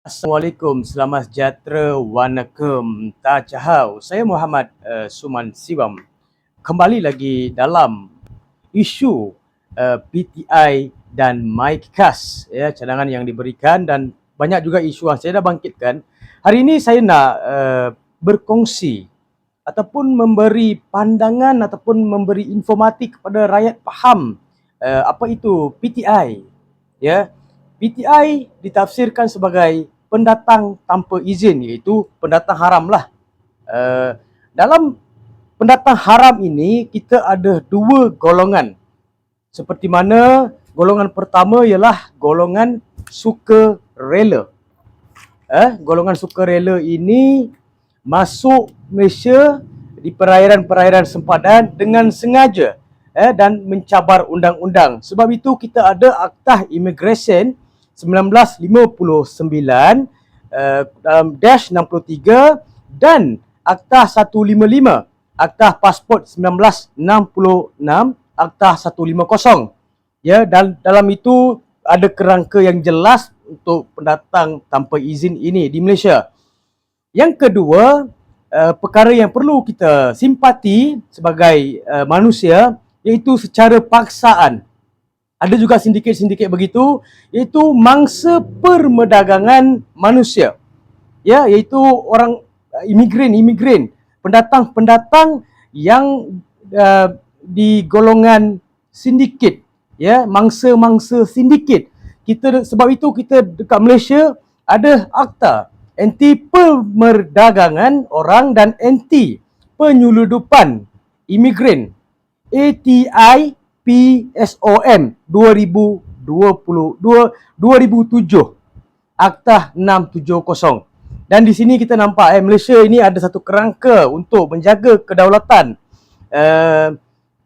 Assalamualaikum, selamat sejahtera, wanakem, tajahau. Saya Muhammad Suman Siwam. Kembali lagi dalam isu PTI dan MyKAS, ya, cadangan yang diberikan dan banyak juga isu yang saya dah bangkitkan. Hari ini saya nak berkongsi ataupun memberi pandangan ataupun memberi informatif kepada rakyat faham apa itu PTI. Ya, PTI ditafsirkan sebagai pendatang tanpa izin, iaitu pendatang haram lah. Dalam pendatang haram ini kita ada dua golongan. Seperti mana golongan pertama ialah golongan sukarela. Golongan sukarela ini masuk Malaysia di perairan-perairan sempadan dengan sengaja dan mencabar undang-undang. Sebab itu kita ada Aktah Immigration 1959 dalam dash 63 dan Aktah 155, Aktah Pasport 1966, Aktah 150. Ya, dan dalam itu ada kerangka yang jelas untuk pendatang tanpa izin ini di Malaysia. Yang kedua, perkara yang perlu kita simpati sebagai manusia, iaitu secara paksaan. Ada juga sindiket-sindiket begitu, iaitu mangsa perdagangan manusia. Ya, iaitu orang imigran, pendatang-pendatang yang di golongan sindiket, ya, mangsa-mangsa sindiket. Sebab itu kita dekat Malaysia ada akta anti perdagangan orang dan anti penyeludupan imigran, ATI PSOM 2007, Aktah 670. Dan di sini kita nampak Malaysia ini ada satu kerangka untuk menjaga kedaulatan.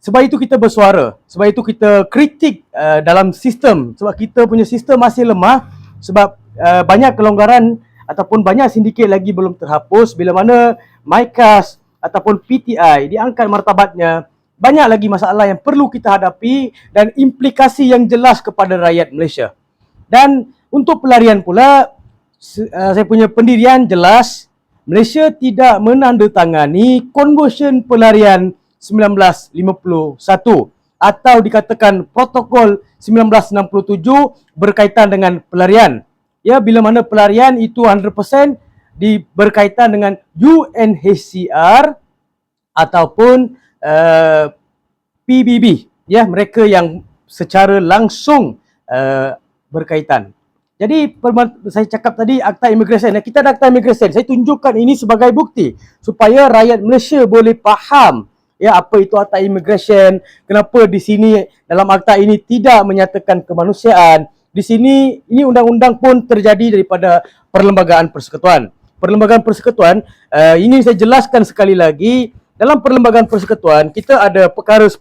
Sebab itu kita bersuara, sebab itu kita kritik dalam sistem, sebab kita punya sistem masih lemah, sebab banyak kelonggaran ataupun banyak sindiket lagi belum terhapus. Bila mana MyKAS ataupun PTI diangkat martabatnya, banyak lagi masalah yang perlu kita hadapi dan implikasi yang jelas kepada rakyat Malaysia. Dan untuk pelarian pula, saya punya pendirian jelas, Malaysia tidak menandatangani Convention Pelarian 1951 atau dikatakan Protokol 1967 berkaitan dengan pelarian. Ya, bila mana pelarian itu 100% berkaitan dengan UNHCR ataupun PBB, ya, mereka yang secara langsung berkaitan. Jadi saya cakap tadi Akta Immigration, kita ada Akta Immigration. Saya tunjukkan ini sebagai bukti supaya rakyat Malaysia boleh faham, ya, apa itu Akta Immigration, kenapa di sini dalam akta ini tidak menyatakan kemanusiaan. Di sini ini undang-undang pun terjadi daripada Perlembagaan Persekutuan. Perlembagaan Persekutuan, ini saya jelaskan sekali lagi. Dalam Perlembagaan Persekutuan kita ada perkara 10.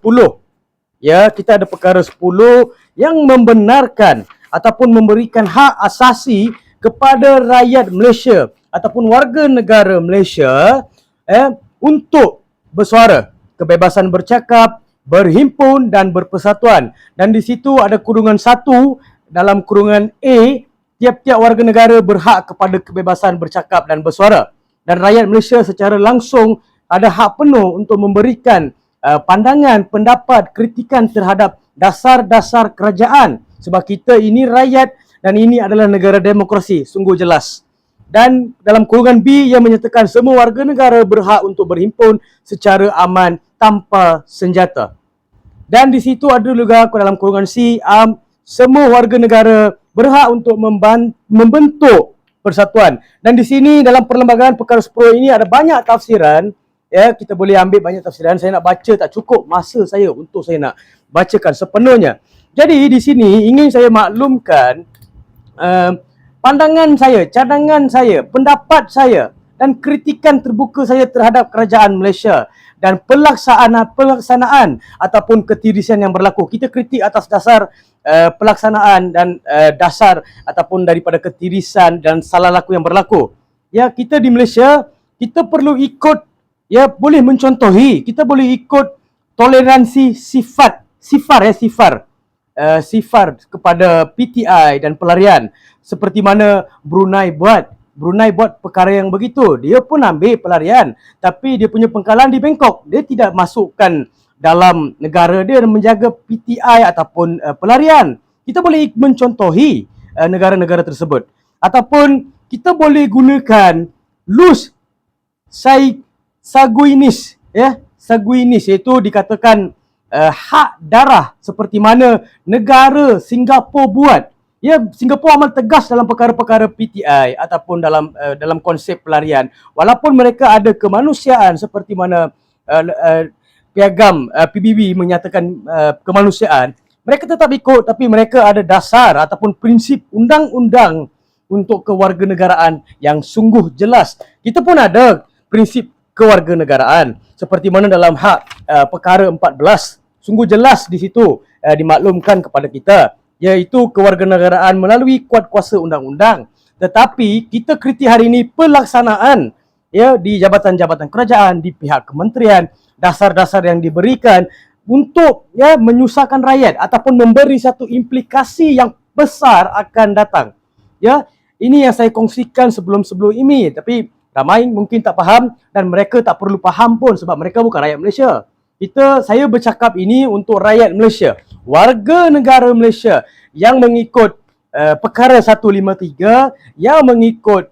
Ya, kita ada perkara 10 yang membenarkan ataupun memberikan hak asasi kepada rakyat Malaysia ataupun warga negara Malaysia untuk bersuara, kebebasan bercakap, berhimpun dan berpersatuan. Dan di situ ada kurungan 1, dalam kurungan A, tiap-tiap warga negara berhak kepada kebebasan bercakap dan bersuara. Dan rakyat Malaysia secara langsung ada hak penuh untuk memberikan pandangan, pendapat, kritikan terhadap dasar-dasar kerajaan. Sebab kita ini rakyat dan ini adalah negara demokrasi, sungguh jelas. Dan dalam kurungan B yang menyatakan semua warga negara berhak untuk berhimpun secara aman tanpa senjata. Dan di situ ada juga dalam kurungan C, semua warga negara berhak untuk membentuk persatuan. Dan di sini dalam Perlembagaan Perkara 10 ini ada banyak tafsiran. Ya, kita boleh ambil banyak tafsiran. Saya nak baca tak cukup masa saya untuk saya nak bacakan sepenuhnya. Jadi di sini ingin saya maklumkan pandangan saya, cadangan saya, pendapat saya dan kritikan terbuka saya terhadap kerajaan Malaysia dan pelaksanaan ataupun ketirisan yang berlaku. Kita kritik atas dasar pelaksanaan dan dasar ataupun daripada ketirisan dan salah laku yang berlaku. Ya, kita di Malaysia kita perlu ikut, ya, boleh mencontohi, kita boleh ikut toleransi sifar. sifar kepada PTI dan pelarian seperti mana Brunei buat. Brunei buat perkara yang begitu. Dia pun ambil pelarian, tapi dia punya pengkalan di Bangkok. Dia tidak masukkan dalam negara dia dan menjaga PTI ataupun pelarian. Kita boleh mencontohi negara-negara tersebut. Ataupun kita boleh gunakan Luz Sanguinis, ya. Sanguinis iaitu dikatakan hak darah seperti mana negara Singapura buat. Ya, Singapura amat tegas dalam perkara-perkara PTI ataupun dalam konsep pelarian. Walaupun mereka ada kemanusiaan seperti mana piagam PBB menyatakan kemanusiaan, mereka tetap ikut, tapi mereka ada dasar ataupun prinsip undang-undang untuk kewarganegaraan yang sungguh jelas. Kita pun ada prinsip kewarganegaraan seperti mana dalam hak perkara 14 sungguh jelas di situ dimaklumkan kepada kita, iaitu kewarganegaraan melalui kuasa undang-undang. Tetapi kita kritik hari ini pelaksanaan, ya, di jabatan-jabatan kerajaan, di pihak kementerian, dasar-dasar yang diberikan untuk, ya, menyusahkan rakyat ataupun memberi satu implikasi yang besar akan datang. Ya, ini yang saya kongsikan sebelum-sebelum ini, tapi ramai mungkin tak faham dan mereka tak perlu faham pun sebab mereka bukan rakyat Malaysia. Saya bercakap ini untuk rakyat Malaysia, warga negara Malaysia yang mengikut perkara 153, yang mengikut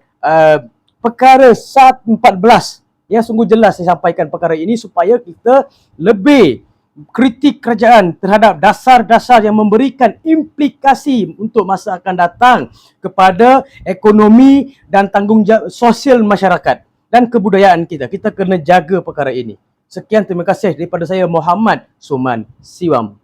perkara 114. Ya, sungguh jelas saya sampaikan perkara ini supaya kita lebih kritik kerajaan terhadap dasar-dasar yang memberikan implikasi untuk masa akan datang kepada ekonomi dan tanggungjawab sosial masyarakat dan kebudayaan kita. Kita kena jaga perkara ini. Sekian, terima kasih daripada saya, Muhammad Suman Siwam.